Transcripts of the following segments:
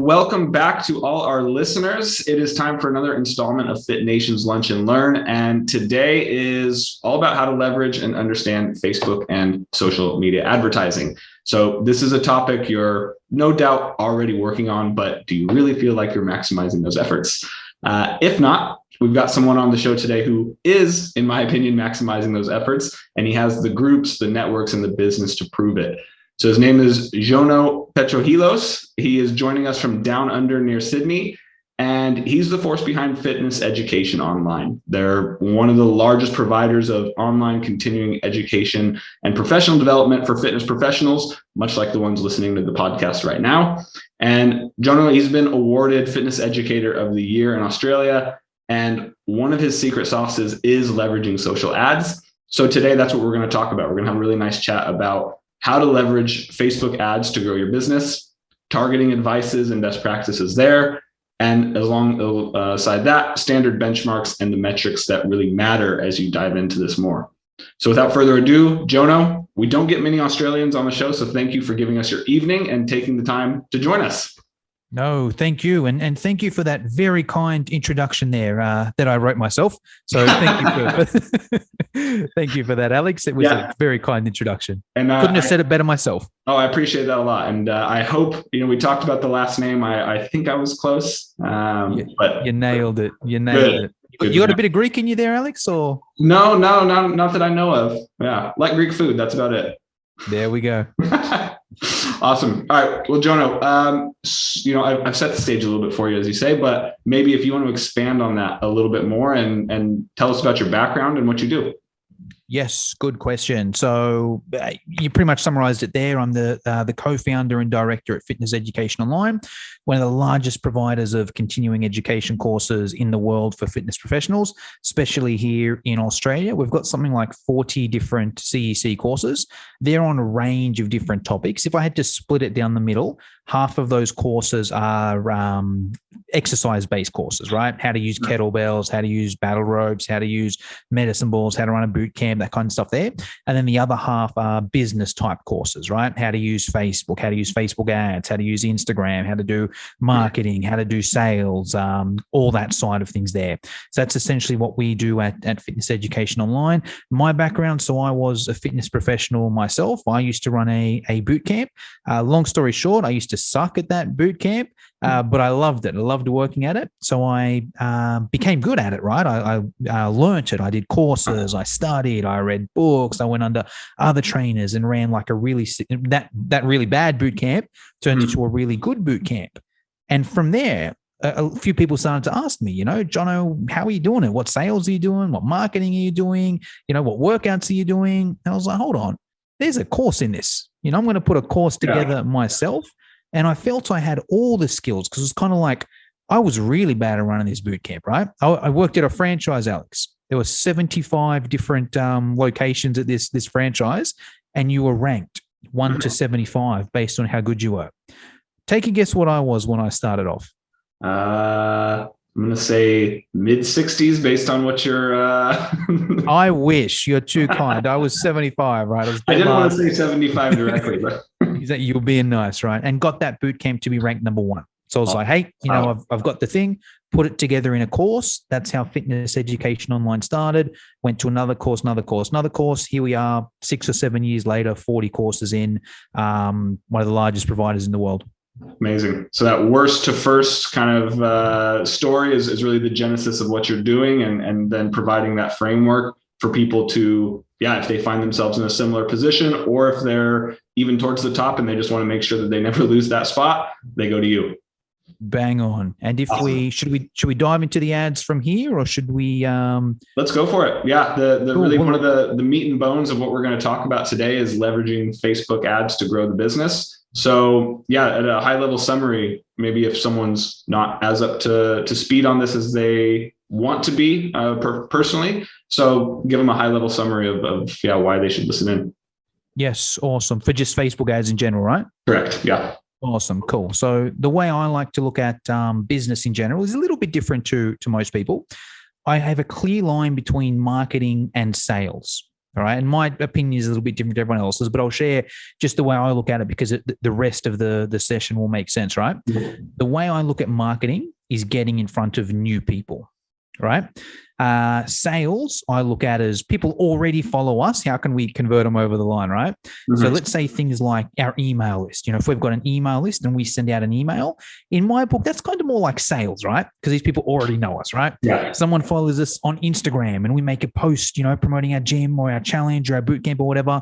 welcome back to all our listeners. It is time for another installment of FitNation's Lunch and Learn. And today is all about how to leverage and understand Facebook and social media advertising. So this is a topic you're no doubt already working on, but do you really feel like you're maximizing those efforts? If not, we've got someone on the show today who is, in my opinion, maximizing those efforts, and he has the groups, the networks, and the business to prove it. So his name is Jono Petrohilos. He is joining us from down under near Sydney, and he's the force behind Fitness Education Online. They're one of the largest providers of online continuing education and professional development for fitness professionals, much like the ones listening to the podcast right now. And Jono, he's been awarded Fitness Educator of the Year in Australia, and one of his secret sauces is leveraging social ads. So today, that's what we're going to talk about. We're going to have a really nice chat about how to leverage Facebook ads to grow your business, targeting advices and best practices there, and alongside that, standard benchmarks and the metrics that really matter as you dive into this more. So without further ado, Jono, we don't get many Australians on the show, so thank you for giving us your evening and taking the time to join us. No, thank you. And thank you for that very kind introduction there that I wrote myself. So thank you thank you for that, Alex. It was a very kind introduction. And couldn't have said it better myself. Oh, I appreciate that a lot. And I hope, we talked about the last name. I think I was close. But you nailed it. You nailed it. You got a bit of Greek in you there, Alex, or? No, not that I know of. Yeah. Like Greek food. That's about it. There we go. Awesome. All right. Well, Jono, I've set the stage a little bit for you, as you say, but maybe if you want to expand on that a little bit more and tell us about your background and what you do. Yes, good question. So you pretty much summarized it there. I'm the co-founder and director at Fitness Education Online, one of the largest providers of continuing education courses in the world for fitness professionals, especially here in Australia. We've got something like 40 different CEC courses. They're on a range of different topics. If I had to split it down the middle, half of those courses are exercise-based courses, right? How to use kettlebells, how to use battle ropes, how to use medicine balls, how to run a boot camp, that kind of stuff there. And then the other half are business type courses, right? How to use Facebook, how to use Facebook ads, how to use Instagram, how to do marketing, how to do sales, all that side of things there. So that's essentially what we do at Fitness Education Online. My background, so I was a fitness professional myself. I used to run a boot camp. Long story short, I used to suck at that boot camp, but I loved it. I loved working at it. So I became good at it, right? I learned it. I did courses. I studied. I read books. I went under other trainers and ran like a really bad boot camp turned into a really good boot camp. And from there, a few people started to ask me, Jono, how are you doing it? What sales are you doing? What marketing are you doing? What workouts are you doing? And I was like, hold on, there's a course in this. I'm going to put a course together myself. And I felt I had all the skills because it's kind of like I was really bad at running this boot camp, right? I worked at a franchise, Alex. There were 75 different locations at this franchise, and you were ranked 1 to 75 based on how good you were. Take a guess what I was when I started off. I'm going to say mid-60s based on what you're... I wish. You're too kind. I was 75, right? I didn't want to say 75 directly, but... You're being nice, right? And got that boot camp to be ranked number 1. So I was like, hey, I've got the thing, put it together in a course. That's how Fitness Education Online started. Went to another course. Here we are 6 or 7 years later, 40 courses in, one of the largest providers in the world. Amazing. So that worst to first kind of story is really the genesis of what you're doing, and then providing that framework for people to, if they find themselves in a similar position, or if they're even towards the top and they just want to make sure that they never lose that spot, they go to you. Bang on. And if awesome. should we dive into the ads from here, or should we? Let's go for it. Yeah. One of the meat and bones of what we're going to talk about today is leveraging Facebook ads to grow the business. So at a high level summary, maybe if someone's not as up to speed on this as they want to be personally, so give them a high level summary of why they should listen in. Yes. Awesome. For just Facebook ads in general, right? Correct. Yeah. Awesome. Cool. So the way I like to look at business in general is a little bit different to most people. I have a clear line between marketing and sales. All right. And my opinion is a little bit different to everyone else's, but I'll share just the way I look at it because the rest of the session will make sense, right? The way I look at marketing is getting in front of new people, right? Sales, I look at as people already follow us. How can we convert them over the line, right? So let's say things like our email list. If we've got an email list and we send out an email, in my book, that's kind of more like sales, right? Because these people already know us, right? Yeah. Someone follows us on Instagram and we make a post, promoting our gym or our challenge or our boot camp or whatever.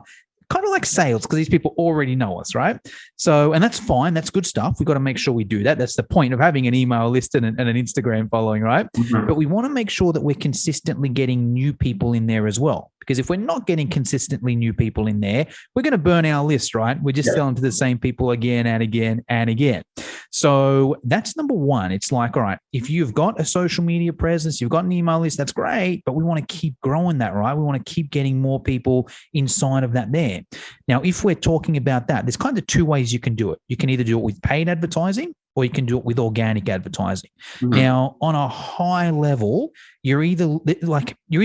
Kind of like sales because these people already know us, right? So, and that's fine. That's good stuff. We've got to make sure we do that. That's the point of having an email list and an Instagram following, right? But we want to make sure that we're consistently getting new people in there as well. Because if we're not getting consistently new people in there, we're going to burn our list, right? We're just selling to the same people again and again and again. So that's number one. It's like, all right, if you've got a social media presence, you've got an email list, that's great, but we want to keep growing that, right? We want to keep getting more people inside of that there. Now, if we're talking about that, there's kind of two ways you can do it. You can either do it with paid advertising or you can do it with organic advertising. Now, on a high level, you're either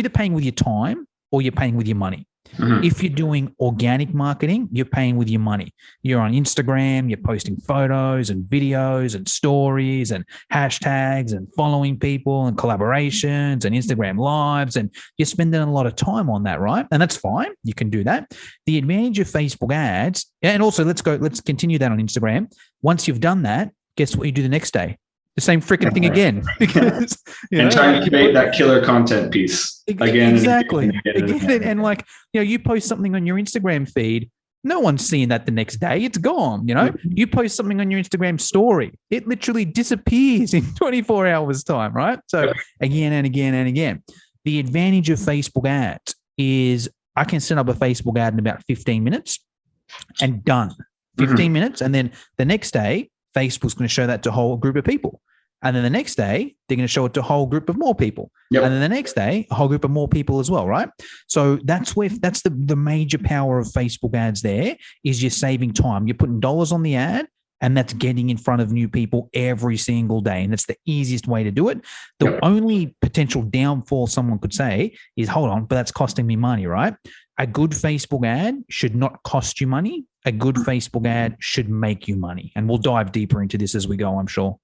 paying with your time or you're paying with your money. If you're doing organic marketing, you're paying with your money. You're on Instagram, you're posting photos and videos and stories and hashtags and following people and collaborations and Instagram lives, and you're spending a lot of time on that, right? And that's fine. You can do that. The advantage of Facebook ads, and also let's continue that on Instagram. Once you've done that, guess what you do the next day? The same freaking thing again, because trying to create that killer content piece again. Exactly. And like, you post something on your Instagram feed, no one's seeing that the next day. It's gone. You post something on your Instagram story, it literally disappears in 24 hours time, right? So again and again and again. The advantage of Facebook ads is I can set up a Facebook ad in about 15 minutes and done. 15 minutes. And then the next day, Facebook's going to show that to a whole group of people. And then the next day, they're going to show it to a whole group of more people. And then the next day, a whole group of more people as well, right? So that's the major power of Facebook ads there is you're saving time. You're putting dollars on the ad, and that's getting in front of new people every single day. And that's the easiest way to do it. The only potential downfall someone could say is, hold on, but that's costing me money, right? A good Facebook ad should not cost you money. A good Facebook ad should make you money. And we'll dive deeper into this as we go, I'm sure.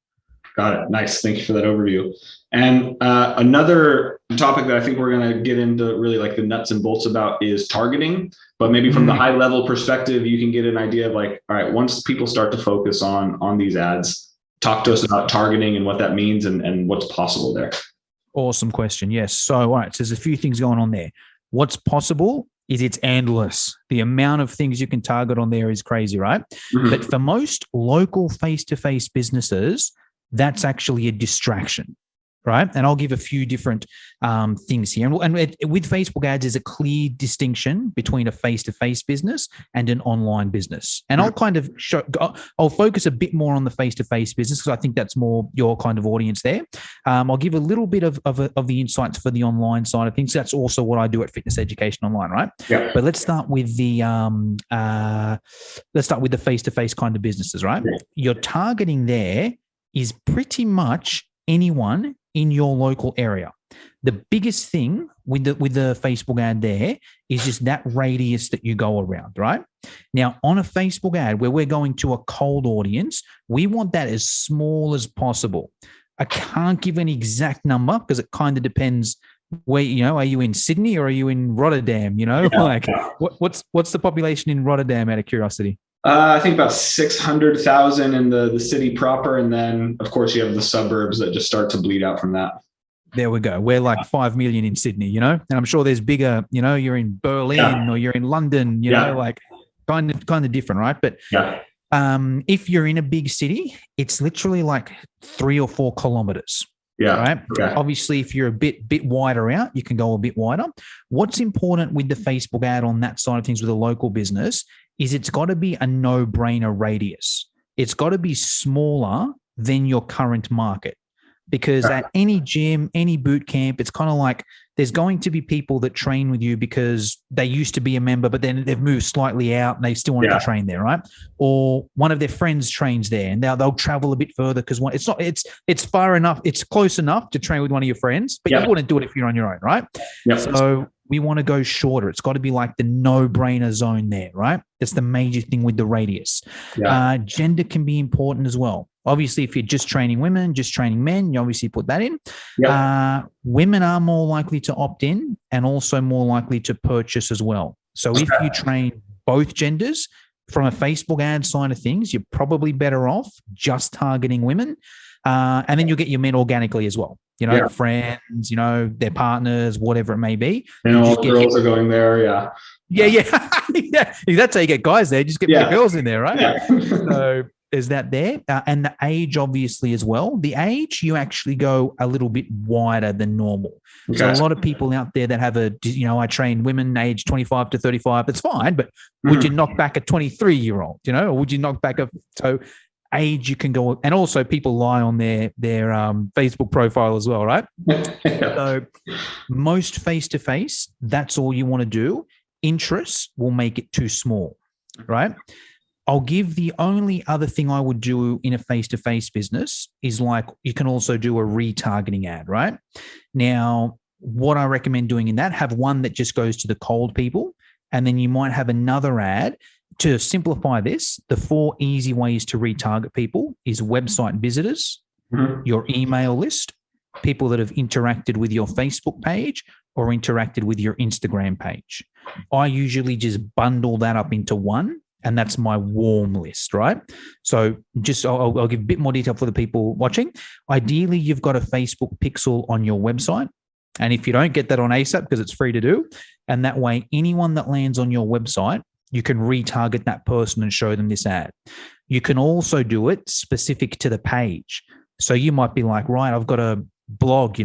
Got it. Nice. Thank you for that overview. And another topic that I think we're going to get into really like the nuts and bolts about is targeting. But maybe from the high level perspective, you can get an idea of like, all right, once people start to focus on these ads, talk to us about targeting and what that means and what's possible there. Awesome question. Yes. So, all right. So there's a few things going on there. What's possible is it's endless. The amount of things you can target on there is crazy, right? But for most local face-to-face businesses, that's actually a distraction, right? And I'll give a few different things here. And with Facebook ads, there's a clear distinction between a face-to-face business and an online business. And I'll kind of I'll focus a bit more on the face-to-face business because I think that's more your kind of audience there. I'll give a little bit of the insights for the online side of things. That's also what I do at Fitness Education Online, right? Yeah. But let's start with the face-to-face kind of businesses, right? Yeah. Your targeting there is pretty much anyone in your local area. The biggest thing with the Facebook ad there is just that radius that you go around, right? Now, on a Facebook ad where we're going to a cold audience, we want that as small as possible. I can't give an exact number because it kind of depends where, are you in Sydney or are you in Rotterdam? What's the population in Rotterdam out of curiosity? I think about 600,000 in the city proper. And then, of course, you have the suburbs that just start to bleed out from that. There we go. We're like 5 million in Sydney, and I'm sure there's bigger, you're in Berlin or you're in London, like kind of different, right? But if you're in a big city, it's literally like 3 or 4 kilometers. Yeah. Right. Okay. Obviously, if you're a bit wider out, you can go a bit wider. What's important with the Facebook ad on that side of things with a local business is it's got to be a no-brainer radius. It's got to be smaller than your current market. Because at any gym, any boot camp, it's kind of like there's going to be people that train with you because they used to be a member, but then they've moved slightly out and they still want to train there, right? Or one of their friends trains there and now they'll travel a bit further because it's far enough, it's close enough to train with one of your friends, but you wouldn't do it if you're on your own, right? Yep. So We want to go shorter. It's got to be like the no-brainer zone there, right? That's the major thing with the radius. Yeah. Gender can be important as well. Obviously, if you're just training women, just training men, you obviously put that in. Yep. Women are more likely to opt in and also more likely to purchase as well. So if you train both genders from a Facebook ad side of things, you're probably better off just targeting women. And then you'll get your men organically as well. Friends, their partners, whatever it may be. And all girls are going there. Yeah. Yeah. Yeah. That's how you get guys there. Just get more girls in there, right? Yeah. So there's that there. And the age, obviously, as well. The age, you actually go a little bit wider than normal. Okay. So a lot of people out there that have I train women age 25 to 35. That's fine. But would you knock back a 23-year-old, or would you knock back so age you can go, and also people lie on their Facebook profile as well, right? So most face-to-face, that's all you want to do. Interests will make it too small, right? I'll give the only other thing I would do in a face-to-face business is like you can also do a retargeting ad, right? Now, what I recommend doing in that, have one that just goes to the cold people, and then you might have another ad. To simplify this, the 4 easy ways to retarget people is website visitors, your email list, people that have interacted with your Facebook page or interacted with your Instagram page. I usually just bundle that up into one, and that's my warm list, right? So I'll give a bit more detail for the people watching. Ideally, you've got a Facebook pixel on your website. And if you don't, get that on ASAP because it's free to do. And that way, anyone that lands on your website, you can retarget that person and show them this ad. You can also do it specific to the page. So you might be like, right, I've got a blog,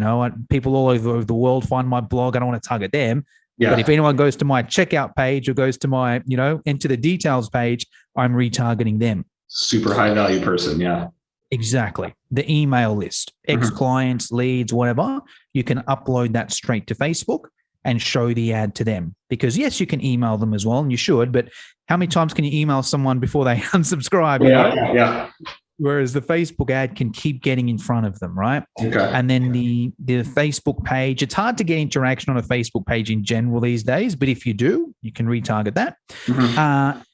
people all over the world find my blog. I don't want to target them. Yeah. But if anyone goes to my checkout page or goes to my, enter the details page, I'm retargeting them. Super high value person. Yeah. Exactly. The email list, ex-clients, leads, whatever, you can upload that straight to Facebook and show the ad to them. Because yes, you can email them as well, and you should, but how many times can you email someone before they unsubscribe? Yeah. Whereas the Facebook ad can keep getting in front of them, right? Okay. And then the Facebook page, it's hard to get interaction on a Facebook page in general these days, but if you do, you can retarget that.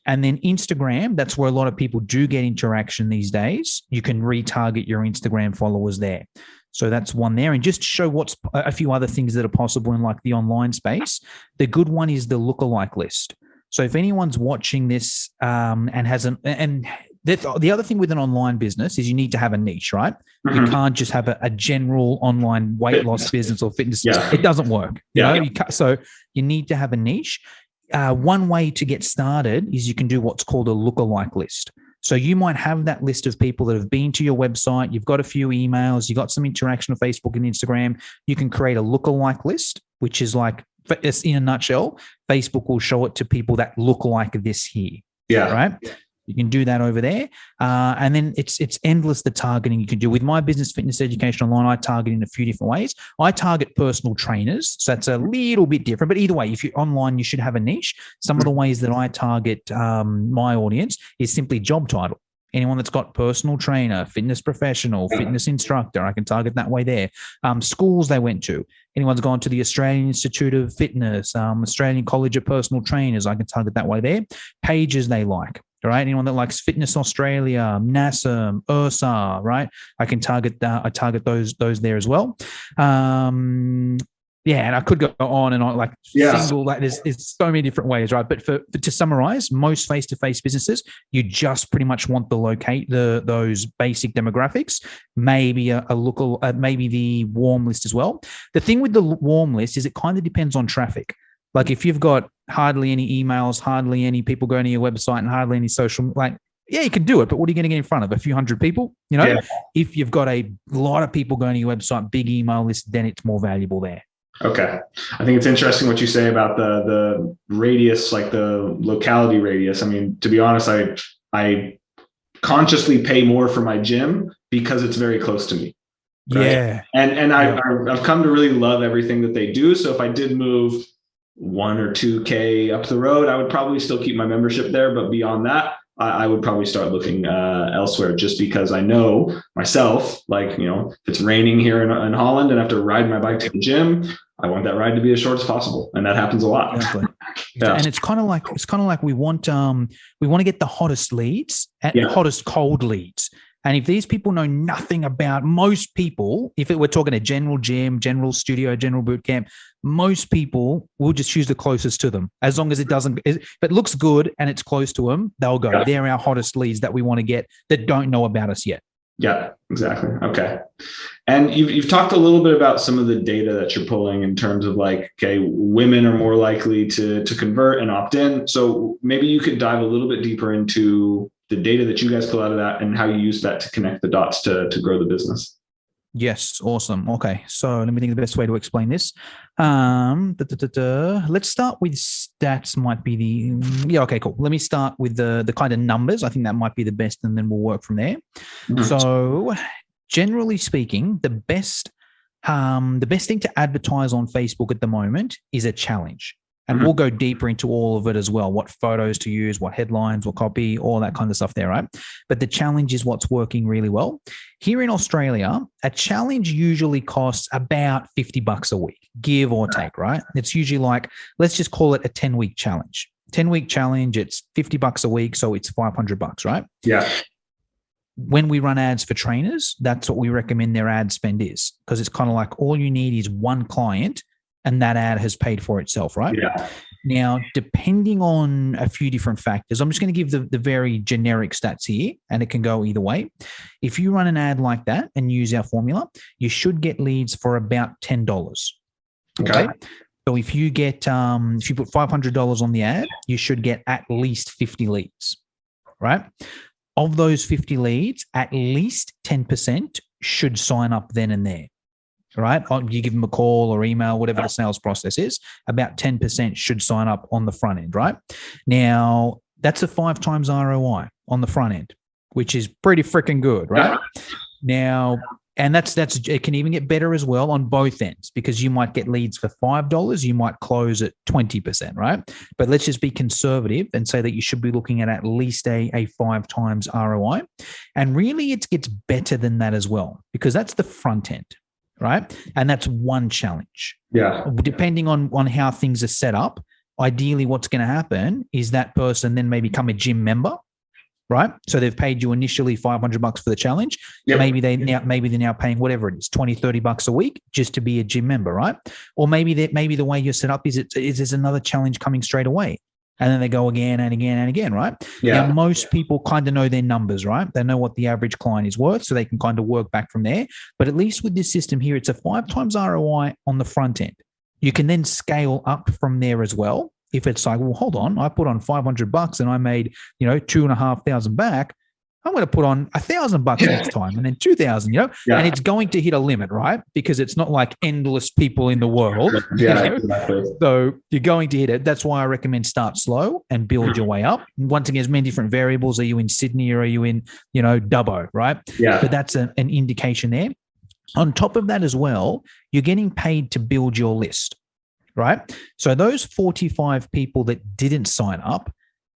And then Instagram, that's where a lot of people do get interaction these days. You can retarget your Instagram followers there. So that's one there. And just to show what's a few other things that are possible in like the online space, the good one is the lookalike list. So if anyone's watching this the other thing with an online business is you need to have a niche, right? You can't just have a general online weight loss business or fitness. Yeah. It doesn't work. So you need to have a niche. One way to get started is you can do what's called a lookalike list. So you might have that list of people that have been to your website. You've got a few emails. You've got some interaction on Facebook and Instagram. You can create a lookalike list, which is like, in a nutshell, Facebook will show it to people that look like this here. Yeah. Right? You can do that over there. And then it's endless the targeting you can do. With my business, Fitness Education Online, I target in a few different ways. I target personal trainers. So that's a little bit different. But either way, if you're online, you should have a niche. Some of the ways that I target my audience is simply job title. Anyone that's got personal trainer, fitness professional, fitness instructor, I can target that way there. Schools they went to. Anyone's gone to the Australian Institute of Fitness, Australian College of Personal Trainers, I can target that way there. Pages they like. Right? Anyone that likes Fitness Australia, NASA, URSA, right? I can target that. I target those there as well. And I could go on and on, there's so many different ways, right? But to summarize, most face-to-face businesses, you just pretty much want to locate those basic demographics, maybe maybe the warm list as well. The thing with the warm list is it kind of depends on traffic. Like if you've got hardly any emails, hardly any people going to your website, and hardly any social, you can do it, but what are you going to get in front of? A few hundred people? If you've got a lot of people going to your website, big email list, then it's more valuable there. Okay. I think it's interesting what you say about the radius, like the locality radius. I mean, to be honest, I consciously pay more for my gym because it's very close to me. Right? Yeah. And I've come to really love everything that they do. So if I did move 1 or 2K up the road, I would probably still keep my membership there. But beyond that, I would probably start looking elsewhere, just because I know myself, like, if it's raining here in Holland and I have to ride my bike to the gym, I want that ride to be as short as possible. And that happens a lot. Exactly. Yeah. And it's kind of like we want to get the hottest leads and hottest cold leads. And if these people know nothing about, most people, if we're talking a general gym, general studio, general boot camp, most people will just choose the closest to them. As long as it doesn't, if it looks good and it's close to them, they'll go. Yeah. They're our hottest leads that we want to get that don't know about us yet. Yeah, exactly. Okay. And you've talked a little bit about some of the data that you're pulling in terms of like, okay, women are more likely to convert and opt in. So maybe you could dive a little bit deeper into the data that you guys pull out of that and how you use that to connect the dots to grow the business. Yes. Awesome. Okay. So let me think of the best way to explain this. Let's start with stats might be okay, cool. Let me start with the kind of numbers. I think that might be the best, and then we'll work from there. Mm-hmm. So generally speaking, the best thing to advertise on Facebook at the moment is a challenge. And we'll go deeper into all of it as well, what photos to use, what headlines, what copy, all that kind of stuff there, right? But the challenge is what's working really well. Here in Australia, a challenge usually costs about $50 a week, give or take, right? It's usually like, let's just call it a 10-week challenge. 10-week challenge, it's $50 a week, so it's $500, right? Yeah. When we run ads for trainers, that's what we recommend their ad spend is, because it's kind of like all you need is one client and that ad has paid for itself, right? Yeah. Now, depending on a few different factors, I'm just going to give the very generic stats here, and it can go either way. If you run an ad like that and use our formula, you should get leads for about $10. Okay. So if you put $500 on the ad, you should get at least 50 leads, right? Of those 50 leads, at least 10% should sign up then and there. Right? You give them a call or email, whatever the sales process is, about 10% should sign up on the front end, right? Now, that's a 5 times ROI on the front end, which is pretty freaking good, right? Now, and that's it can even get better as well on both ends, because you might get leads for $5, you might close at 20%, right? But let's just be conservative and say that you should be looking at least a 5 times ROI. And really it gets better than that as well, because that's the front end. Right. And that's one challenge. Yeah. Depending on how things are set up, ideally what's going to happen is that person then may become a gym member. Right. So they've paid you initially $500 for the challenge. Yep. Maybe they're now paying whatever it is, $20-$30 a week just to be a gym member. Right. Or maybe the way you're set up is there's another challenge coming straight away. And then they go again and again and again, right? Yeah. Now, most people kind of know their numbers, right? They know what the average client is worth, so they can kind of work back from there. But at least with this system here, it's a 5 times ROI on the front end. You can then scale up from there as well. If it's like, well, hold on, I put on $500 and I made, $2,500 back. I'm going to put on $1,000 next time, and then 2,000, and it's going to hit a limit, right? Because it's not like endless people in the world. Yeah, exactly. So you're going to hit it. That's why I recommend start slow and build your way up. Once again, there's many different variables. Are you in Sydney or are you in, Dubbo, right? Yeah. But that's an indication there. On top of that as well, you're getting paid to build your list, right? So those 45 people that didn't sign up,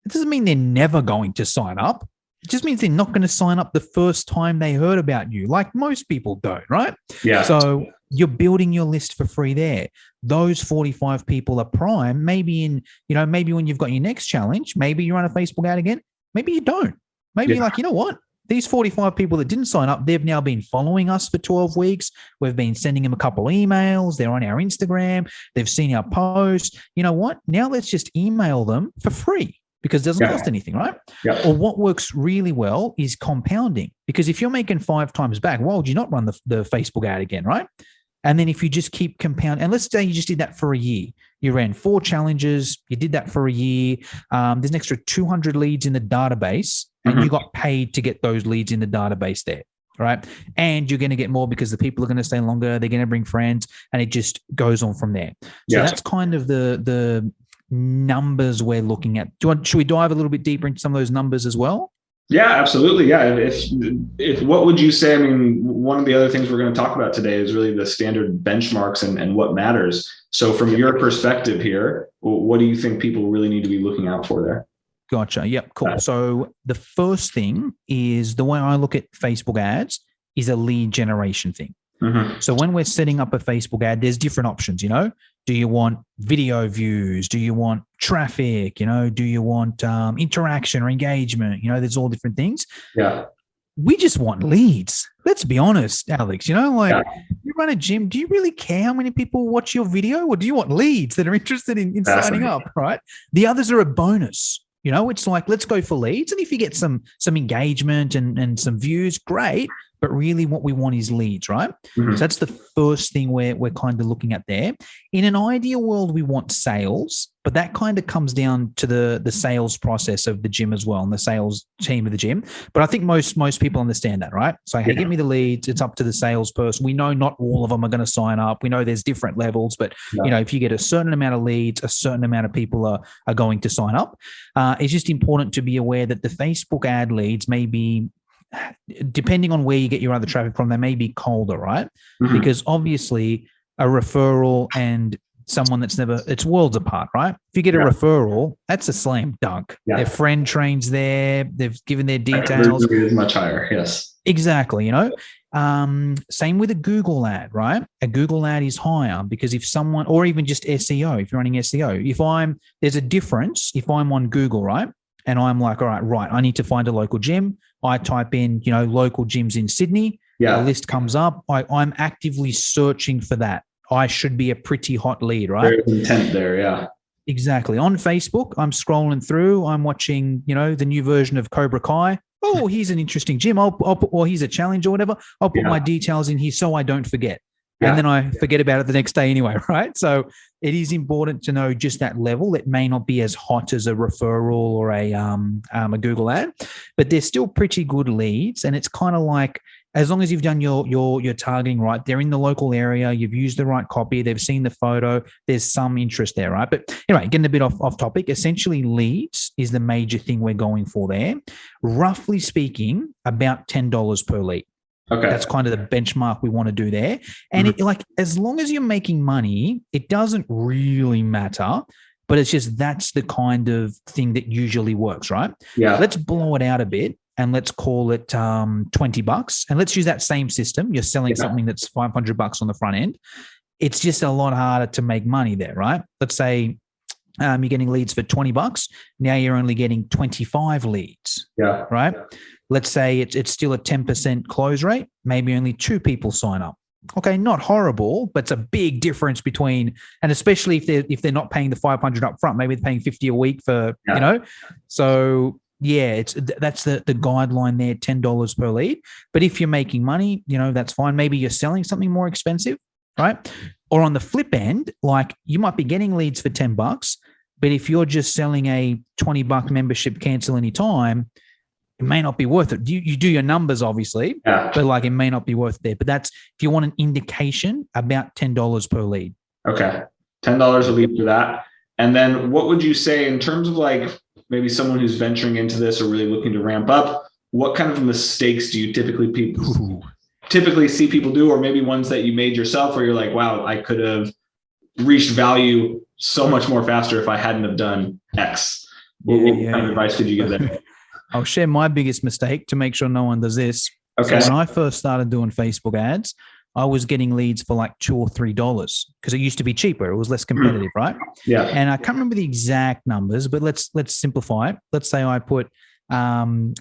it doesn't mean they're never going to sign up. It just means they're not going to sign up the first time they heard about you, like most people don't, right? Yeah. So you're building your list for free there. Those 45 people are prime. Maybe maybe when you've got your next challenge, maybe you run a Facebook ad again. Maybe you don't. Maybe you're like, you know what? These 45 people that didn't sign up, they've now been following us for 12 weeks. We've been sending them a couple of emails. They're on our Instagram. They've seen our posts. You know what? Now let's just email them for free, because it doesn't cost anything, right? Yeah. Or what works really well is compounding, because if you're making 5 times back, why would you not run the Facebook ad again, right? And then if you just keep compounding, and let's say you just did that for a year, you ran 4 challenges, you did that for a year, there's an extra 200 leads in the database, and you got paid to get those leads in the database there, right? And you're going to get more because the people are going to stay longer, they're going to bring friends, and it just goes on from there. So that's kind of the numbers we're looking at. Should we dive a little bit deeper into some of those numbers as well? Yeah, absolutely. Yeah. If what would you say? I mean, one of the other things we're going to talk about today is really the standard benchmarks and what matters. So from your perspective here, what do you think people really need to be looking out for there? Gotcha. Yep. Cool. So the first thing is the way I look at Facebook ads is a lead generation thing. So when we're setting up a Facebook ad, there's different options, Do you want video views? Do you want traffic? Do you want interaction or engagement? There's all different things. Yeah. We just want leads. Let's be honest, Alex. You run a gym. Do you really care how many people watch your video, or do you want leads that are interested in signing up? Right. The others are a bonus. It's like, let's go for leads. And if you get some engagement and some views, great. But really what we want is leads, right? So that's the first thing we're kind of looking at there. In an ideal world, we want sales, but that kind of comes down to the sales process of the gym as well and the sales team of the gym. But I think most people understand that, right? So, hey, give me the leads. It's up to the salesperson. We know not all of them are going to sign up. We know there's different levels, but if you get a certain amount of leads, a certain amount of people are going to sign up. It's just important to be aware that the Facebook ad leads may be, depending on where you get your other traffic from, they may be colder, right? Because obviously a referral and someone that's never, it's worlds apart, right? If you get a referral, that's a slam dunk. Their friend trains there. They've given their details. Is much higher. Yes. Exactly. Same with a Google ad, right? A Google ad is higher because if someone, or even just SEO, if you're running SEO, there's a difference if I'm on Google, right? And I'm like, all right, I need to find a local gym. I type in, local gyms in Sydney. A list comes up. I'm actively searching for that. I should be a pretty hot lead, right? There's intent there, yeah. Exactly. On Facebook, I'm scrolling through. I'm watching, the new version of Cobra Kai. Oh, here's an interesting gym. I'll put, or here's a challenge or whatever. I'll put my details in here so I don't forget. And then I forget about it the next day anyway, right? So it is important to know just that level. It may not be as hot as a referral or a Google ad, but they're still pretty good leads. And it's kind of like, as long as you've done your targeting right, they're in the local area, you've used the right copy, they've seen the photo, there's some interest there, right? But anyway, getting a bit off topic, essentially leads is the major thing we're going for there. Roughly speaking, about $10 per lead. Okay. That's kind of the benchmark we want to do there. And as long as you're making money, it doesn't really matter, but it's just, that's the kind of thing that usually works, right? Yeah. Let's blow it out a bit and let's call it $20. And let's use that same system. You're selling something that's $500 on the front end. It's just a lot harder to make money there, right? Let's say you're getting leads for $20. Now you're only getting 25 leads, right? Let's say it's still a 10% close rate. Maybe only 2 people sign up. Okay, not horrible, but it's a big difference between, and especially if they're not paying the $500 up front, maybe they're paying $50 a week for, So that's the guideline there, $10 per lead. But if you're making money, that's fine. Maybe you're selling something more expensive, right? Or on the flip end, like you might be getting leads for $10, but if you're just selling a $20 membership, cancel anytime, it may not be worth it. You do your numbers, obviously, but it may not be worth it there. But that's, if you want an indication, about $10 per lead. Okay. $10 a lead for that. And then what would you say in terms of maybe someone who's venturing into this or really looking to ramp up, what kind of mistakes do you typically see people do, or maybe ones that you made yourself where you're like, wow, I could have reached value so much more faster if I hadn't have done X? What kind of advice could you give them? I'll share my biggest mistake to make sure no one does this. Okay. So when I first started doing Facebook ads, I was getting leads for like $2 or $3 because it used to be cheaper. It was less competitive, right? Yeah. And I can't remember the exact numbers, but let's simplify it. Let's say I put $100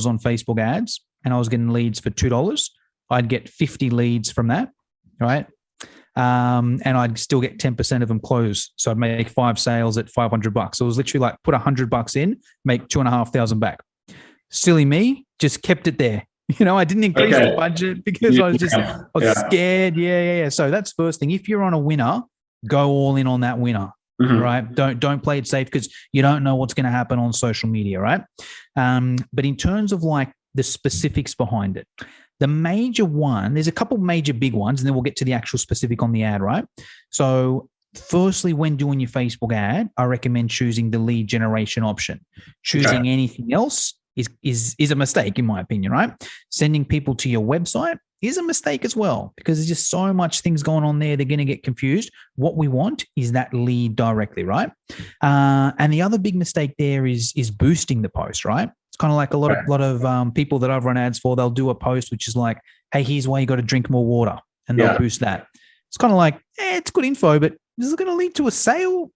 on Facebook ads and I was getting leads for $2. I'd get 50 leads from that, right? And I'd still get 10% of them close. So I'd make 5 sales at $500. So it was literally like put $100 in, make $2,500 back. Silly me, just kept it there. I didn't increase the budget because I was scared. Yeah. So that's first thing. If you're on a winner, go all in on that winner, right? Don't play it safe because you don't know what's going to happen on social media, right? But in terms of the specifics behind it, the major one, there's a couple major big ones, and then we'll get to the actual specific on the ad, right? So firstly, when doing your Facebook ad, I recommend choosing the lead generation option. Choosing anything else is a mistake, in my opinion, right? Sending people to your website is a mistake as well, because there's just so much things going on there. They're going to get confused. What we want is that lead directly, right? And the other big mistake there is boosting the post, right? It's kind of like a lot of people that I've run ads for. They'll do a post which is like, "Hey, here's why you got to drink more water," and they'll boost that. It's kind of like, it's good info, but is it going to lead to a sale?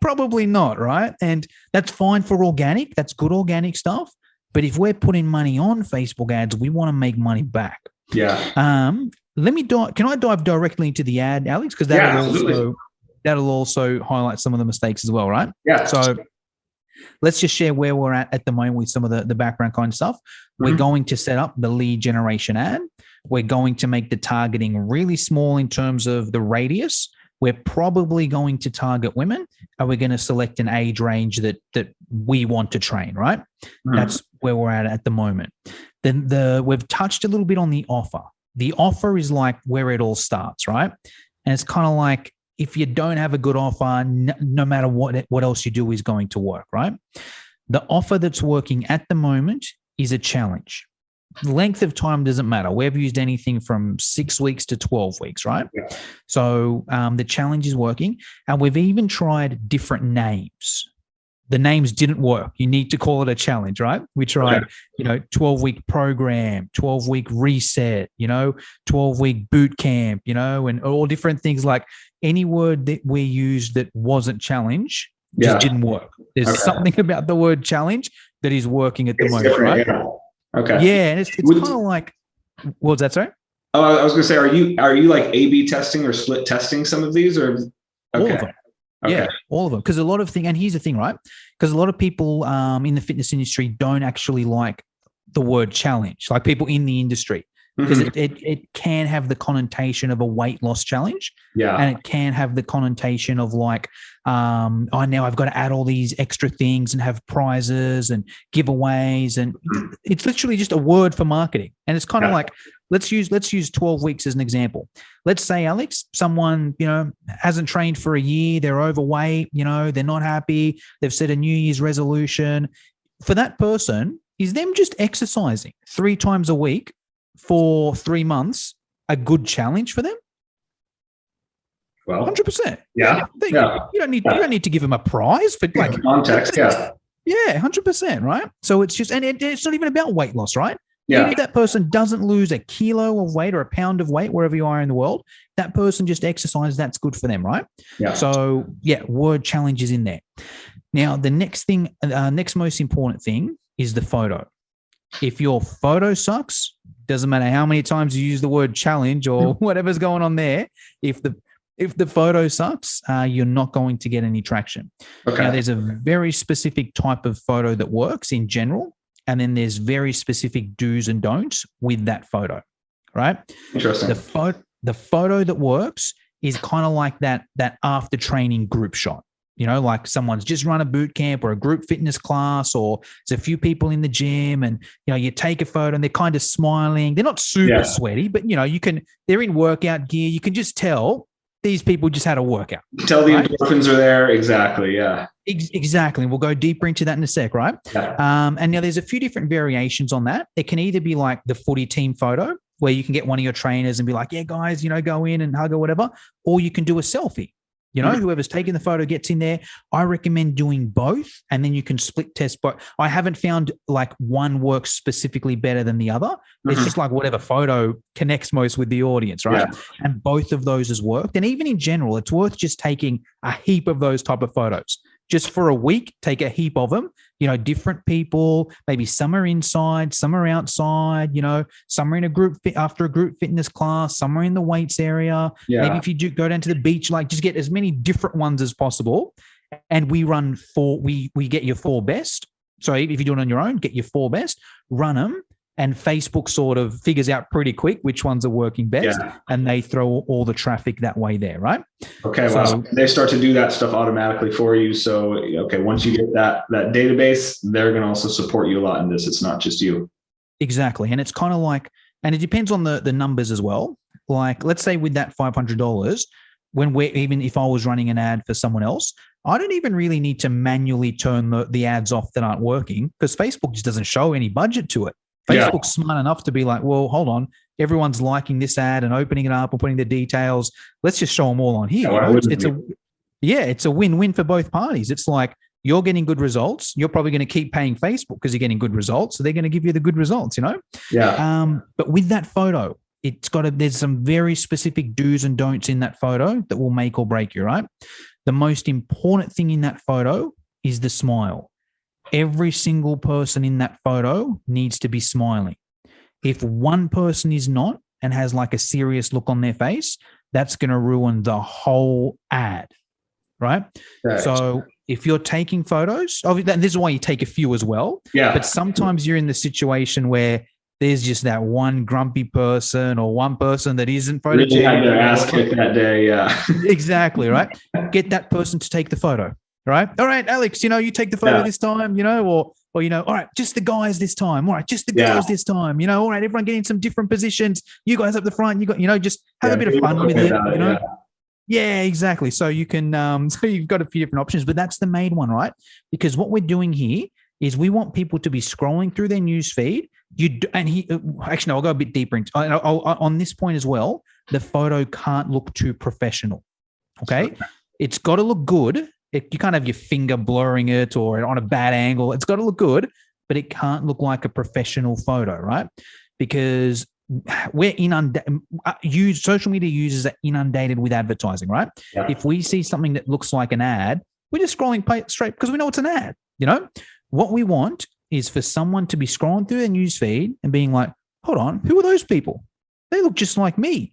Probably not, right? And that's fine for organic. That's good organic stuff. But if we're putting money on Facebook ads, we want to make money back. Yeah. Can I dive directly into the ad, Alex? Because that'll also highlight some of the mistakes as well, right? Yeah. So let's just share where we're at the moment with some of the background kind of stuff. We're going to set up the lead generation ad. We're going to make the targeting really small in terms of the radius. We're probably going to target women, and we're going to select an age range that we want to train, right? That's where we're at the moment. Then we've touched a little bit on the offer. The offer is like where it all starts, right? And it's kind of like, if you don't have a good offer, no matter what else you do is going to work, right? The offer that's working at the moment is a challenge. Length of time doesn't matter. We've used anything from 6 weeks to 12 weeks, right? Yeah. So the challenge is working. And we've even tried different names. The names didn't work. You need to call it a challenge, right? We tried, 12-week program, 12-week reset, 12-week boot camp, and all different things. Like any word that we used that wasn't challenge just didn't work. There's something about the word challenge that is working at the moment, right? Yeah. Okay. Yeah, and it's kind of like, what was that, sorry? Oh, I was going to say, are you like A/B testing or split testing some of these, or all of them? Okay. Yeah, all of them. Because a lot of things, and here's the thing, right? Because a lot of people in the fitness industry don't actually like the word challenge, like people in the industry, because it can have the connotation of a weight loss challenge. Yeah. And it can have the connotation of like, now I've got to add all these extra things and have prizes and giveaways. And it's literally just a word for marketing. And it's kind of like, let's use 12 weeks as an example. Let's say, Alex, someone, hasn't trained for a year. They're overweight, they're not happy. They've set a New Year's resolution. For that person, is them just exercising 3 times a week for 3 months a good challenge for them? Well, 100%. Yeah. You don't need to give them a prize for like context. Yeah. Yeah, 100%. Right. So it's just, and it's not even about weight loss, right? Yeah. Even if that person doesn't lose a kilo of weight or a pound of weight, wherever you are in the world, that person just exercise, that's good for them, right? Yeah. So word challenge is in there. Now, the next thing, next most important thing is the photo. If your photo sucks, doesn't matter how many times you use the word challenge or whatever's going on there. If the photo sucks, you're not going to get any traction. Okay. Now, there's a very specific type of photo that works in general, and then there's very specific do's and don'ts with that photo, right? Interesting. The photo that works is kind of like that after training group shot. Like someone's just run a boot camp or a group fitness class, or there's a few people in the gym, and you take a photo and they're kind of smiling. They're not super sweaty, but they're in workout gear. You can just tell these people just had a workout. Tell the endorphins are there. Exactly. Yeah. Exactly. We'll go deeper into that in a sec, right? Yeah. And now there's a few different variations on that. It can either be like the footy team photo, where you can get one of your trainers and be like, yeah, guys, go in and hug or whatever, or you can do a selfie. Whoever's taking the photo gets in there. I recommend doing both, and then you can split test. But I haven't found like one works specifically better than the other. It's just like whatever photo connects most with the audience, right? Yeah. And both of those has worked. And even in general, it's worth just taking a heap of those type of photos. Just for a week, take a heap of them, different people, maybe some are inside, some are outside, some are in a group after a group fitness class, some are in the weights area. Yeah. Maybe if you do go down to the beach, like just get as many different ones as possible. And we get your 4 best. So if you're doing it on your own, get your 4 best, run them. And Facebook sort of figures out pretty quick which ones are working best, and they throw all the traffic that way there, right? Okay, well, they start to do that stuff automatically for you. So, once you get that database, they're going to also support you a lot in this. It's not just you. Exactly. And it's kind of like, and it depends on the numbers as well. Like, let's say with that $500, even if I was running an ad for someone else, I don't even really need to manually turn the ads off that aren't working, because Facebook just doesn't show any budget to it. Facebook's smart enough to be like, well, hold on, everyone's liking this ad and opening it up or putting the details. Let's just show them all on here. It's a win-win for both parties. It's like you're getting good results. You're probably going to keep paying Facebook because you're getting good results. So they're going to give you the good results, Yeah. But with that photo, there's some very specific do's and don'ts in that photo that will make or break you, right? The most important thing in that photo is the smile. Every single person in that photo needs to be smiling. If one person is not and has like a serious look on their face, that's going to ruin the whole ad, right? So if you're taking photos, this is why you take a few as well. Yeah. But sometimes you're in the situation where there's just that one grumpy person or one person that isn't photogenic. Really had their ass kicked that day. Yeah. Exactly, right? Get that person to take the photo, right? All right, Alex, you take the photo this time, or all right, just the guys this time. All right, just the girls this time. All right, everyone getting some different positions. You guys up the front, just have a bit of fun with it, Yeah, exactly. So you can, so you've got a few different options, but that's the main one, right? Because what we're doing here is we want people to be scrolling through their news feed. Actually, I'll go a bit deeper into on this point as well. The photo can't look too professional. Okay, it's got to look good. You can't have your finger blurring it or on a bad angle. It's got to look good, but it can't look like a professional photo, right? Because we're inundated. Social media users are inundated with advertising, right? Yeah. If we see something that looks like an ad, we're just scrolling straight because we know it's an ad. What we want is for someone to be scrolling through their newsfeed and being like, hold on, who are those people? They look just like me,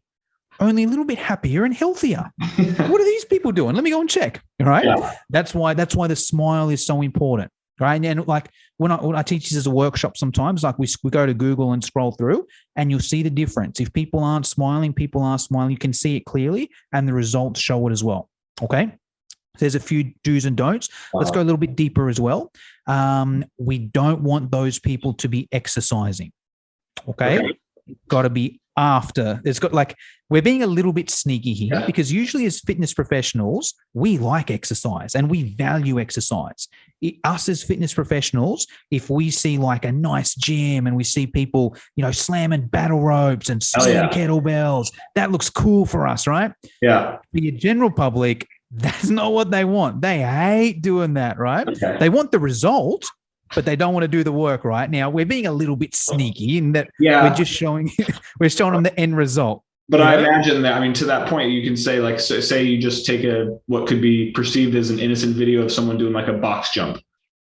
only a little bit happier and healthier. What are these people doing? Let me go and check. All right. Yeah. That's why the smile is so important. Right. And like when I teach this as a workshop, sometimes like we go to Google and scroll through and you'll see the difference. If people aren't smiling, you can see it clearly and the results show it as well. Okay. There's a few do's and don'ts. Wow. Let's go a little bit deeper as well. We don't want those people to be exercising. Okay. Got to be after. We're being a little bit sneaky here because usually as fitness professionals, we like exercise and we value exercise. Us as fitness professionals, if we see like a nice gym and we see people, slamming battle ropes and swinging kettlebells, that looks cool for us, right? Yeah. For your general public, that's not what they want. They hate doing that, right? Okay. They want the result, but they don't want to do the work, right? Now, we're being a little bit sneaky in that we're just showing them the end result. But I imagine that, to that point, you can say say you just take what could be perceived as an innocent video of someone doing like a box jump.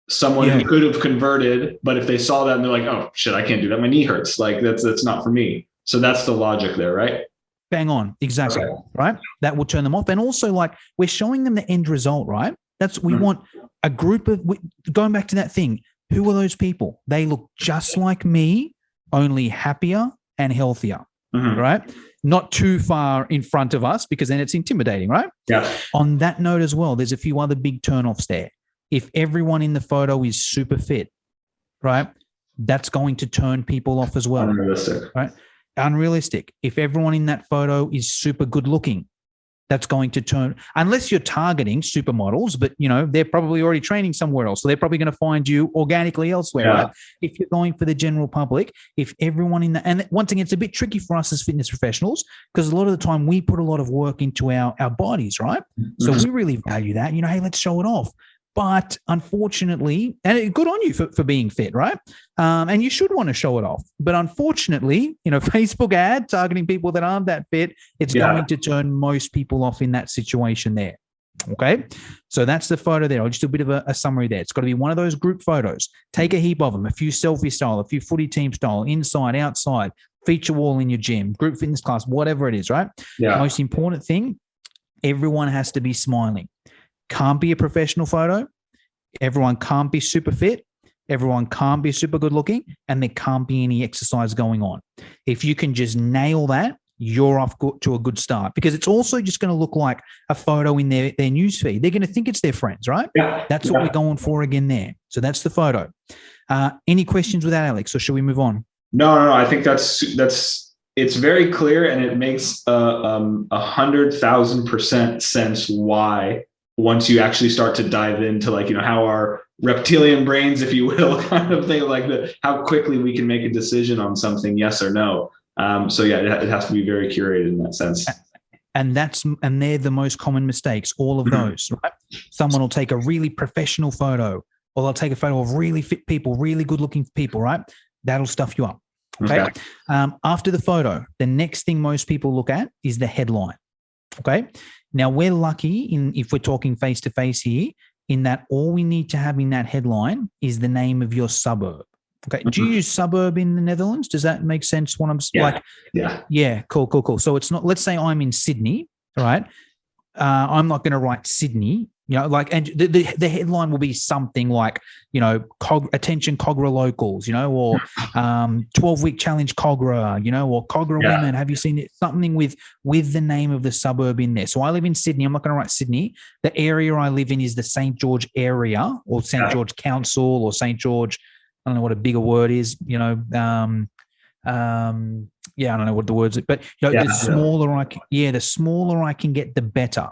Someone who could have converted, but if they saw that and they're like, oh shit, I can't do that. My knee hurts. Like that's not for me. So that's the logic there, right? Bang on. Exactly. Okay. Right. That will turn them off. And also we're showing them the end result, right? We want a group of, going back to that thing. Who are those people? They look just like me, only happier and healthier, right? Not too far in front of us because then it's intimidating, right? Yeah. On that note as well, there's a few other big turnoffs there. If everyone in the photo is super fit, right, that's going to turn people off as well. Unrealistic. Right? Unrealistic. If everyone in that photo is super good looking, that's going to turn, unless you're targeting supermodels, but they're probably already training somewhere else. So they're probably going to find you organically elsewhere, right? If you're going for the general public, if everyone in that, and once again, it's a bit tricky for us as fitness professionals because a lot of the time we put a lot of work into our bodies, right? So we really value that, hey, let's show it off. But unfortunately, and good on you for being fit, right? And you should want to show it off. But unfortunately, Facebook ad targeting people that aren't that fit, it's going to turn most people off in that situation there. Okay. So that's the photo there. I'll just do a bit of a summary there. It's got to be one of those group photos. Take a heap of them, a few selfie style, a few footy team style, inside, outside, feature wall in your gym, group fitness class, whatever it is, right? Yeah. Most important thing, everyone has to be smiling. Can't be a professional photo. Everyone can't be super fit. Everyone can't be super good looking, and there can't be any exercise going on. If you can just nail that, you're off to a good start because it's also just going to look like a photo in their newsfeed. They're going to think it's their friends, right? Yeah. That's what we're going for again there. So that's the photo. Any questions with that, Alex, or should we move on? No. I think it's very clear, and it makes 100,000% sense why. Once you actually start to dive into how our reptilian brains, if you will, kind of thing, how quickly we can make a decision on something, yes or no. So yeah, it has to be very curated in that sense. And they're the most common mistakes, all of those, right? Someone will take a really professional photo, or they'll take a photo of really fit people, really good looking people, right? That'll stuff you up. Okay. After the photo, the next thing most people look at is the headline. Okay. Now we're lucky if we're talking face to face here, in that all we need to have in that headline is the name of your suburb. Okay. Do you use suburb in the Netherlands? Does that make sense? What I'm like? Yeah. Cool. So it's not, let's say I'm in Sydney, right? I'm not going to write Sydney, and the headline will be something like, attention Cogra locals, or 12-week challenge Cogra, or Cogra women. Have you seen it? Something with the name of the suburb in there. So I live in Sydney. I'm not going to write Sydney. The area I live in is the St. George area, or St. George Council, or St. George. I don't know what a bigger word is, I don't know what the words are, but the smaller I can get, the better.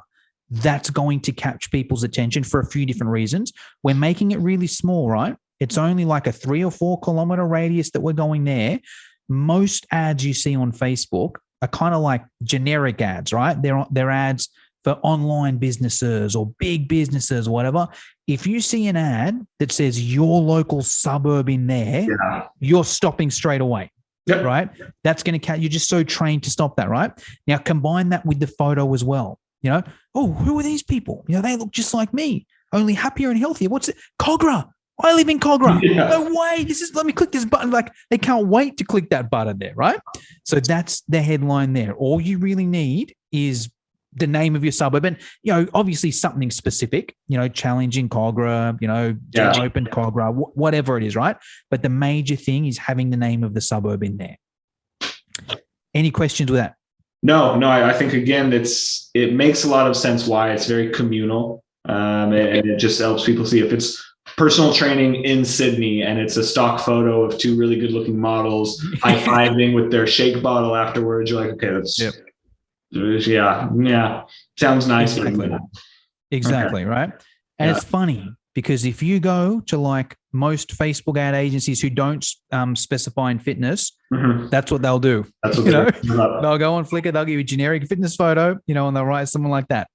That's going to catch people's attention for a few different reasons. We're making it really small, right? It's only like a 3 or 4 kilometer radius that we're going there. Most ads you see on Facebook are kind of like generic ads, right? They're ads for online businesses or big businesses or whatever. If you see an ad that says your local suburb in there, you're stopping straight away. Yep. Right? That's going to count. You're just so trained to stop that, right? Now combine that with the photo as well. Who are these people? They look just like me, only happier and healthier. What's it? Cogra. I live in Cogra. No way. Let me click this button. Like, they can't wait to click that button there, right? So that's the headline there. All you really need is the name of your suburb, and obviously something specific, challenging Cogra, open Cogra, whatever it is, right? But the major thing is having the name of the suburb in there. Any questions with that? No, I think again, it makes a lot of sense why it's very communal, and it just helps people see if it's personal training in Sydney and it's a stock photo of 2 really good looking models high-fiving with their shake bottle afterwards. You're like, okay, that's sounds nice. Exactly. Right. And it's funny because if you go to like most Facebook ad agencies who don't specify in fitness, that's what they'll do. That's what they'll go on Flickr, they'll give you a generic fitness photo, and they'll write someone like that.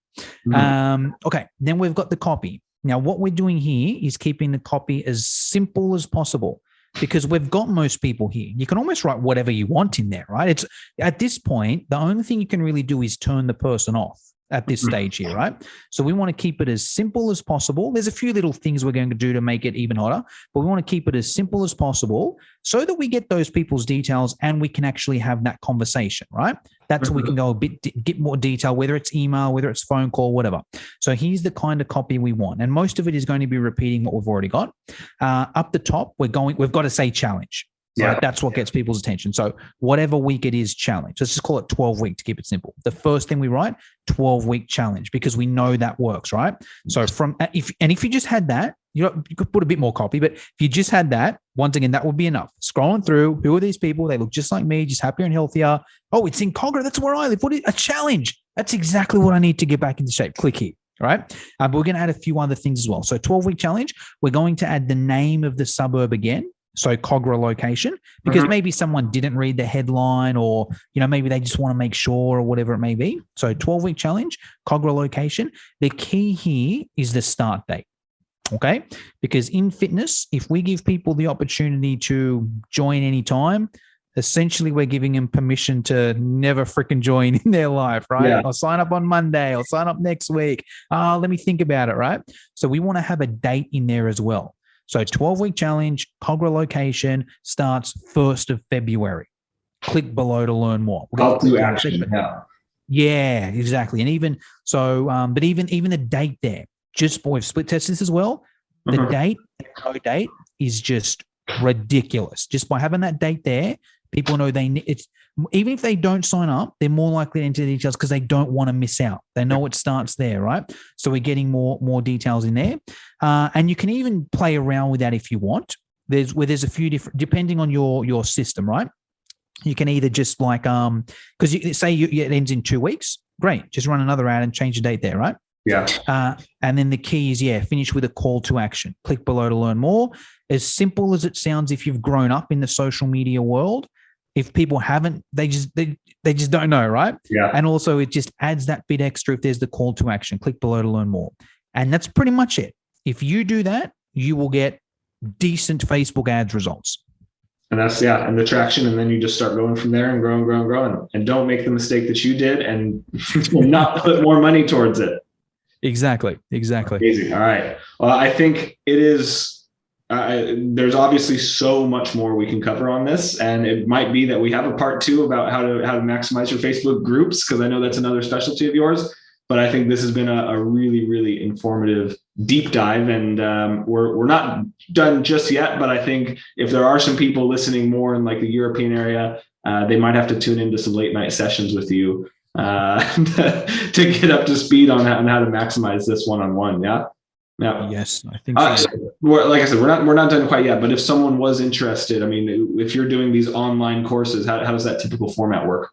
Okay. Then we've got the copy. Now, what we're doing here is keeping the copy as simple as possible, because we've got most people here. You can almost write whatever you want in there, right? It's at this point, the only thing you can really do is turn the person off at this stage here, right? So we want to keep it as simple as possible. There's a few little things we're going to do to make it even hotter, but we want to keep it as simple as possible so that we get those people's details and we can actually have that conversation, right? That's where we can go get more detail, whether it's email, whether it's phone call, whatever. So here's the kind of copy we want. And most of it is going to be repeating what we've already got. Up the top, we've got to say challenge. Right? That's what gets people's attention. So whatever week it is, challenge. Let's just call it 12-week to keep it simple. The first thing we write, 12-week challenge, because we know that works, right? So if you just had that, you could put a bit more copy, but if you just had that, once again, that would be enough. Scrolling through, who are these people? They look just like me, just happier and healthier. Oh, it's in Cogra. That's where I live. What is a challenge? That's exactly what I need to get back into shape. Click here. All right. But we're going to add a few other things as well. So 12-week challenge, we're going to add the name of the suburb again. So Cogra location, because maybe someone didn't read the headline, or, maybe they just want to make sure, or whatever it may be. So 12-week challenge, Cogra location. The key here is the start date. Okay. Because in fitness, if we give people the opportunity to join anytime, essentially we're giving them permission to never freaking join in their life, right? I'll sign up on Monday. I'll sign up next week. Let me think about it, right? So we want to have a date in there as well. So 12-week challenge, Cogra location starts 1st of February. Click below to learn more. Call to action. Yeah, exactly. And even so, but even the date there, we've split tested this as well. The date, no date, is just ridiculous. Just by having that date there, people know even if they don't sign up, they're more likely to enter the details because they don't want to miss out. They know it starts there, right? So we're getting more details in there. And you can even play around with that if you want. There's a few different, depending on your system, right? You can either just because you say it ends in 2 weeks. Great. Just run another ad and change the date there, right? Yeah. And then the key is, finish with a call to action. Click below to learn more. As simple as it sounds, if you've grown up in the social media world, If people haven't, they just don't know, right? Yeah. And also it just adds that bit extra if there's the call to action. Click below to learn more. And that's pretty much it. If you do that, you will get decent Facebook ads results. And that's, and the traction. And then you just start going from there and growing. And don't make the mistake that you did and not put more money towards it. Exactly. Amazing. All right. Well, I think it is, there's obviously so much more we can cover on this, and it might be that we have a part 2 about how to maximize your Facebook groups, because I know that's another specialty of yours. But I think this has been a really, really informative deep dive, and we're not done just yet. But I think if there are some people listening more in like the European area, they might have to tune into some late night sessions with you to get up to speed on how to maximize this one-on-one. Yeah. Yes, I think so. Like I said, we're not done quite yet. But if someone was interested, I mean, if you're doing these online courses, how does that typical format work?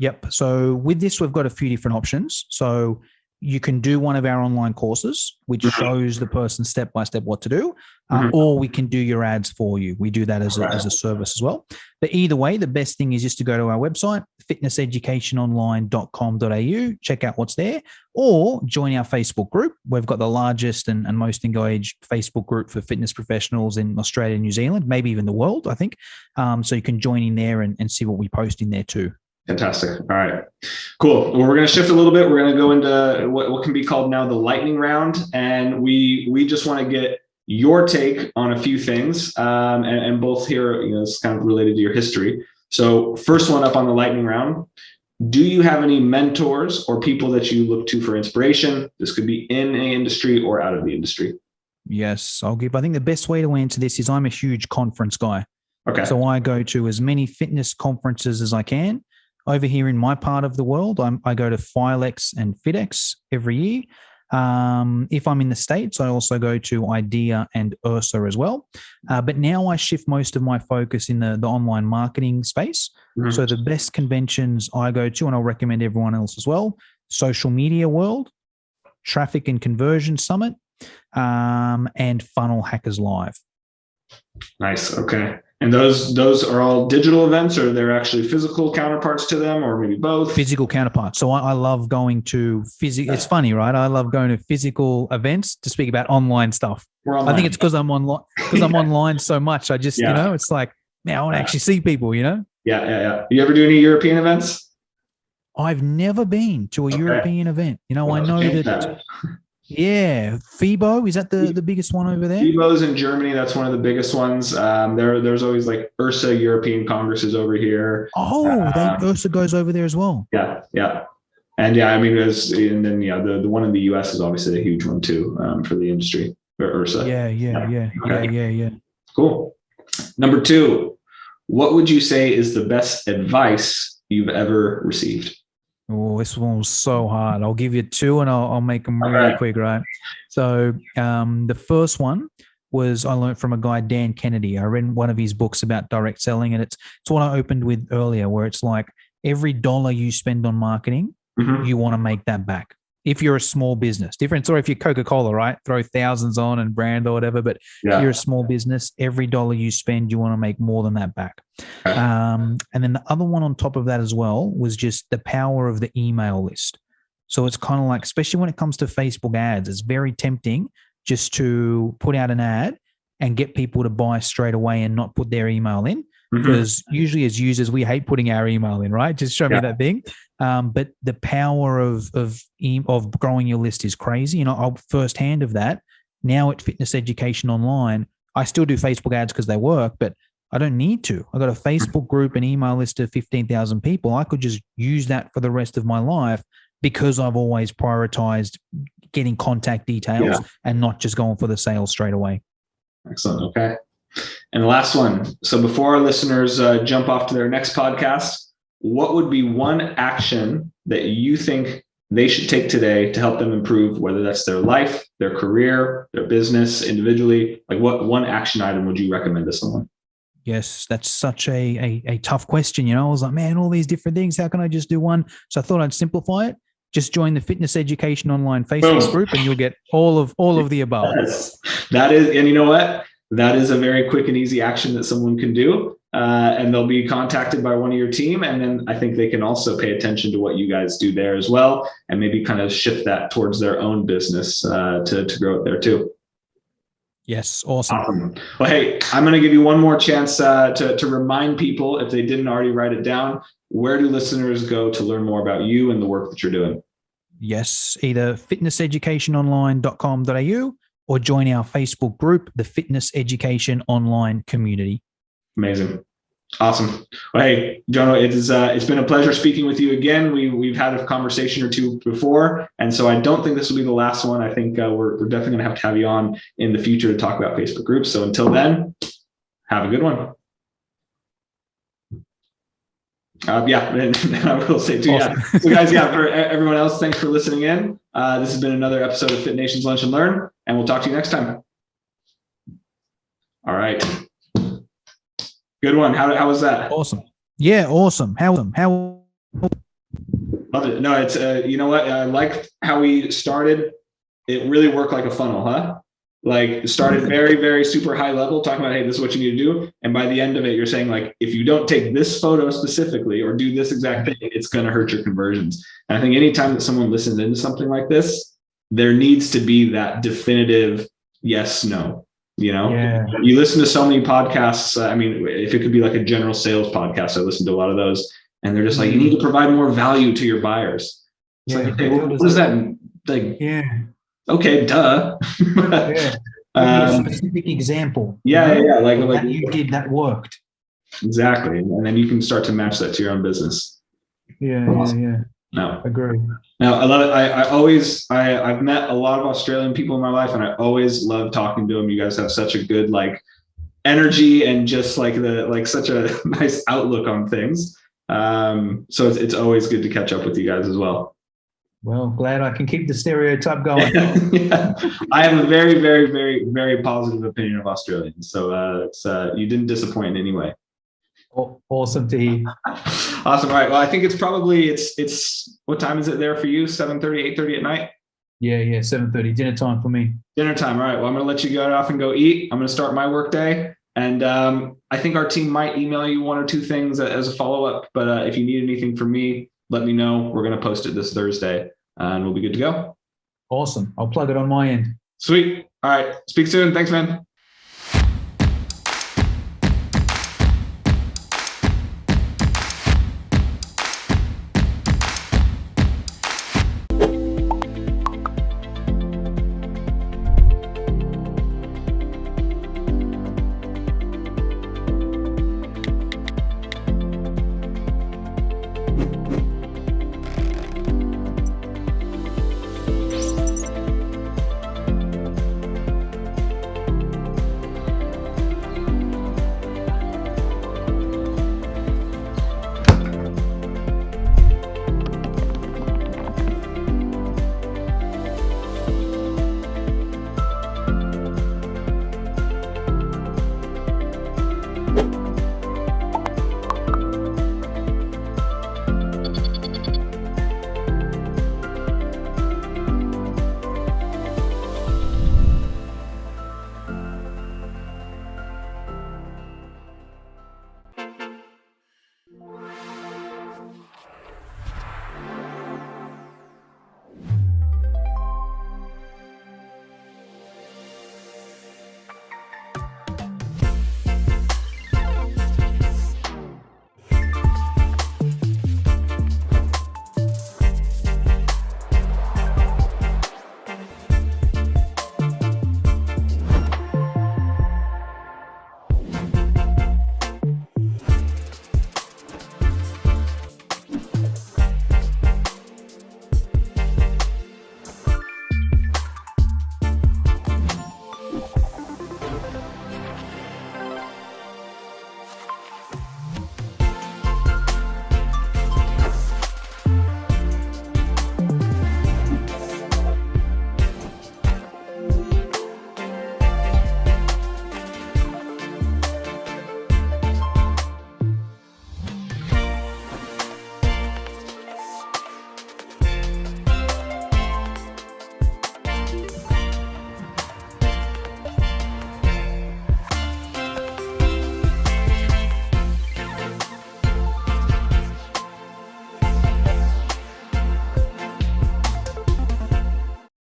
Yep. So with this, we've got a few different options. So you can do one of our online courses, which shows the person step by step what to do, or we can do your ads for you. We do that as a service as well. But either way, the best thing is just to go to our website, fitnesseducationonline.com.au, check out what's there, or join our Facebook group. We've got the largest and most engaged Facebook group for fitness professionals in Australia and New Zealand, maybe even the world, I think. So you can join in there and see what we post in there too. Fantastic. All right, cool. Well, we're going to shift a little bit. We're going to go into what can be called now the lightning round. And we just want to get your take on a few things. And both here, it's kind of related to your history. So first one up on the lightning round, do you have any mentors or people that you look to for inspiration? This could be in an industry or out of the industry. Yes, I think the best way to answer this is I'm a huge conference guy. Okay. So I go to as many fitness conferences as I can. Over here in my part of the world, I go to Filex and FitX every year. If I'm in the States, I also go to IDEA and URSA as well. But now I shift most of my focus in the online marketing space. So the best conventions I go to, and I'll recommend everyone else as well, Social Media World, Traffic and Conversion Summit, and Funnel Hackers Live. Nice. Okay. And those are all digital events, or they're actually physical counterparts to them, or maybe both? Physical counterparts. So I love going to physical. It's funny, right? I love going to physical events to speak about online stuff. I think it's because I'm online, I'm online so much. I just, it's like, now I want to actually see people, Yeah. You ever do any European events? I've never been to a European event. I know that. Yeah, FIBO, is that the biggest one over there? FIBO's in Germany. That's one of the biggest ones. There's always like URSA European Congresses over here. Oh, URSA goes over there as well. Yeah. And I mean, the one in the US is obviously a huge one too, for the industry, or URSA. Yeah. Cool. Number 2, what would you say is the best advice you've ever received? Oh, this one was so hard. I'll give you 2 and I'll make them really quick, right? So the first one was I learned from a guy, Dan Kennedy. I read one of his books about direct selling, and it's what I opened with earlier, where it's like every dollar you spend on marketing, you want to make that back. If you're a small business, different story if you're Coca-Cola, right? Throw thousands on and brand or whatever. But if you're a small business, every dollar you spend, you want to make more than that back. And then the other one on top of that as well was just the power of the email list. So it's kind of like, especially when it comes to Facebook ads, it's very tempting just to put out an ad and get people to buy straight away and not put their email in. Because usually as users, we hate putting our email in, right? Just show me that thing. But the power of growing your list is crazy. I'll firsthand of that. Now at Fitness Education Online, I still do Facebook ads because they work, but I don't need to. I got a Facebook group and email list of 15,000 people. I could just use that for the rest of my life because I've always prioritized getting contact details and not just going for the sale straight away. Excellent. Okay. And the last one. So before our listeners jump off to their next podcast, what would be one action that you think they should take today to help them improve, whether that's their life, their career, their business, individually? Like what one action item would you recommend to someone? Yes, that's such a tough question. I was like, man, all these different things. How can I just do one? So I thought I'd simplify it. Just join the Fitness Education Online Facebook group and you'll get all of the above. Yes. That is, and you know what? that is a very quick and easy action that someone can do. And they'll be contacted by one of your team. And then I think they can also pay attention to what you guys do there as well, and maybe kind of shift that towards their own business to grow it there too. Yes. Awesome. Well, hey, I'm going to give you one more chance to remind people, if they didn't already write it down, where do listeners go to learn more about you and the work that you're doing? Yes, either fitnesseducationonline.com.au or join our Facebook group, the Fitness Education Online Community. Amazing. Awesome. Well, hey, Jono, it's been a pleasure speaking with you again. We've had a conversation or two before, and so I don't think this will be the last one. I think we're definitely going to have you on in the future to talk about Facebook groups. So until then, have a good one. Yeah, and I will say too, awesome. Yeah. So guys, yeah, for everyone else, thanks for listening in. This has been another episode of FitNation's Lunch and Learn, and we'll talk to you next time. All right. Good one. How was that? Awesome. Yeah, awesome. How? Love it. No, it's you know what? I like how we started. It really worked like a funnel, huh? Like it started very, very super high level, talking about, hey, this is what you need to do. And by the end of it, you're saying like, if you don't take this photo specifically or do this exact thing, it's going to hurt your conversions. And I think anytime that someone listens into something like this, there needs to be that definitive yes, no. You know, yeah. You listen to so many podcasts. I mean, if it could be like a general sales podcast, I listen to a lot of those, and they're just like, you need to provide more value to your buyers. It's like, hey, what does that like? Yeah. Okay, duh. Yeah. A specific example. Yeah, yeah. Like you did that worked. Exactly, and then you can start to match that to your own business. Yeah, awesome. Yeah. No, agree. Now, I love it. I've met a lot of Australian people in my life, and I always love talking to them. You guys have such a good like energy and just like such a nice outlook on things. So it's always good to catch up with you guys as well. Well, glad I can keep the stereotype going. Yeah. I have a very, very, very, very positive opinion of Australians. So you didn't disappoint in any way. Awesome to hear. Awesome. All right. Well, I think it's probably it's what time is it there for you? 7:30, 8:30 at night? Yeah, 7:30. Dinner time for me. Dinner time. All right. Well, I'm going to let you go off and go eat. I'm going to start my work day. And I think our team might email you one or two things as a follow-up. But if you need anything from me, let me know. We're going to post it this Thursday and we'll be good to go. Awesome. I'll plug it on my end. Sweet. All right. Speak soon. Thanks, man.